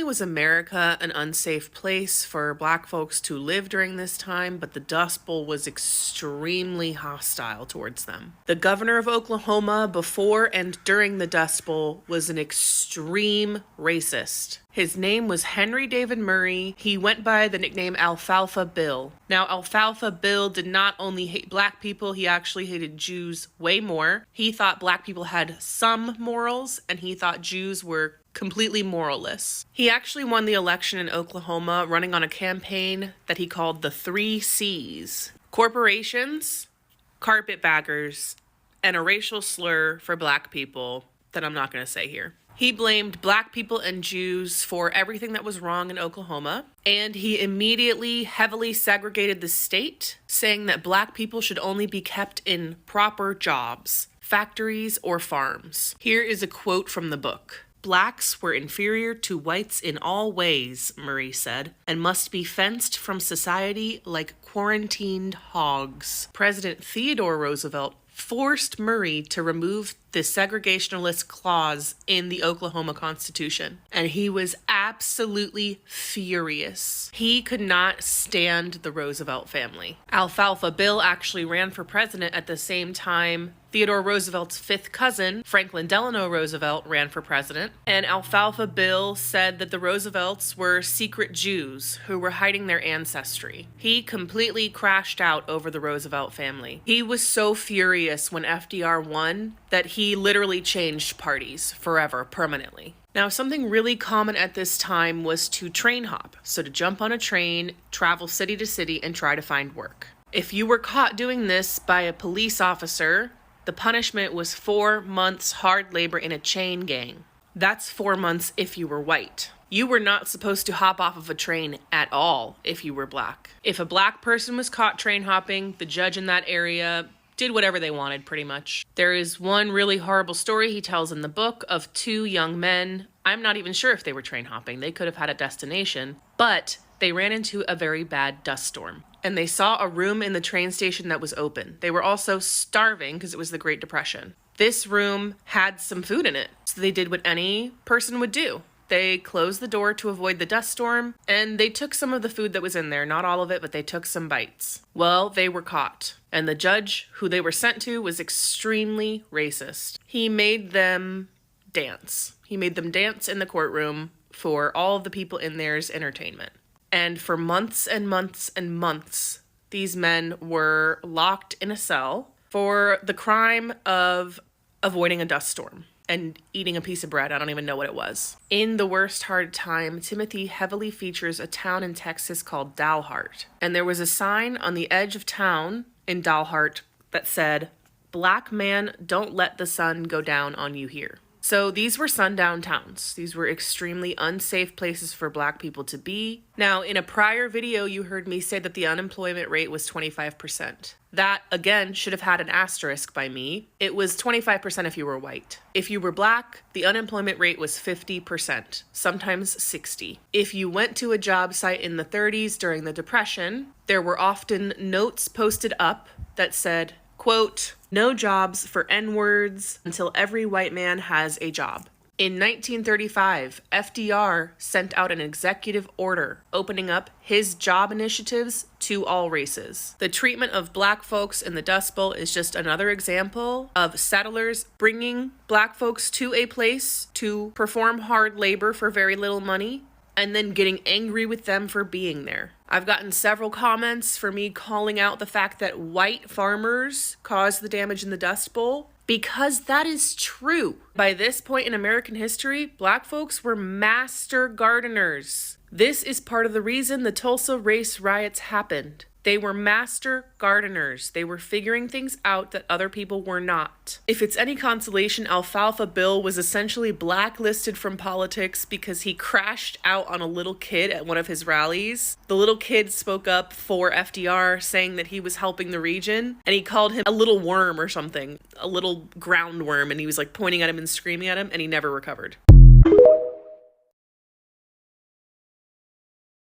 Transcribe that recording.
was America an unsafe place for black folks to live during this time, but the Dust Bowl was extremely hostile towards them. The governor of Oklahoma before and during the Dust Bowl was an extreme racist. His name was Henry David Murray. He went by the nickname Alfalfa Bill. Now, Alfalfa Bill did not only hate black people, he actually hated Jews way more. He thought black people had some morals, and he thought Jews were completely moralless. He actually won the election in Oklahoma running on a campaign that he called the 3 C's: corporations, carpetbaggers, and a racial slur for black people that I'm not going to say here. He blamed black people and Jews for everything that was wrong in Oklahoma, and he immediately heavily segregated the state, saying that black people should only be kept in proper jobs, factories, or farms. Here is a quote from the book. "Blacks were inferior to whites in all ways," Murray said, "and must be fenced from society like quarantined hogs." President Theodore Roosevelt forced Murray to remove the segregationalist clause in the Oklahoma Constitution, and he was absolutely furious. He could not stand the Roosevelt family. Alfalfa Bill actually ran for president at the same time Theodore Roosevelt's fifth cousin, Franklin Delano Roosevelt, ran for president, and Alfalfa Bill said that the Roosevelts were secret Jews who were hiding their ancestry. He completely crashed out over the Roosevelt family. He was so furious when FDR won that he literally changed parties forever, permanently. Now, something really common at this time was to train hop, so to jump on a train, travel city to city, and try to find work. If you were caught doing this by a police officer, the punishment was 4 months hard labor in a chain gang. That's 4 months if you were white. You were not supposed to hop off of a train at all if you were black. If a black person was caught train hopping, the judge in that area did whatever they wanted, pretty much. There is one really horrible story he tells in the book of 2 young men. I'm not even sure if they were train hopping. They could have had a destination, but they ran into a very bad dust storm. And they saw a room in the train station that was open. They were also starving because it was the Great Depression. This room had some food in it, so they did what any person would do. They closed the door to avoid the dust storm, and they took some of the food that was in there. Not all of it, but they took some bites. Well, they were caught, and the judge who they were sent to was extremely racist. He made them dance. He made them dance in the courtroom for all of the people in there's entertainment. And for months and months and months, these men were locked in a cell for the crime of avoiding a dust storm and eating a piece of bread. I don't even know what it was. In The Worst Hard Time, Timothy heavily features a town in Texas called Dalhart. And there was a sign on the edge of town in Dalhart that said, "Black man, don't let the sun go down on you here." So these were sundown towns. These were extremely unsafe places for black people to be. Now, in a prior video, you heard me say that the unemployment rate was 25%. That, again, should have had an asterisk by me. It was 25% if you were white. If you were black, the unemployment rate was 50%, sometimes 60%. If you went to a job site in the 30s during the Depression, there were often notes posted up that said, quote, "No jobs for N-words until every white man has a job." In 1935, FDR sent out an executive order opening up his job initiatives to all races. The treatment of black folks in the Dust Bowl is just another example of settlers bringing black folks to a place to perform hard labor for very little money and then getting angry with them for being there. I've gotten several comments for me calling out the fact that white farmers caused the damage in the Dust Bowl, because that is true. By this point in American history, black folks were master gardeners. This is part of the reason the Tulsa race riots happened. They were master gardeners. They were figuring things out that other people were not. If it's any consolation, Alfalfa Bill was essentially blacklisted from politics because he crashed out on a little kid at one of his rallies. The little kid spoke up for FDR, saying that he was helping the region, and he called him a little worm or something, a little ground worm, and he was like pointing at him and screaming at him, and he never recovered.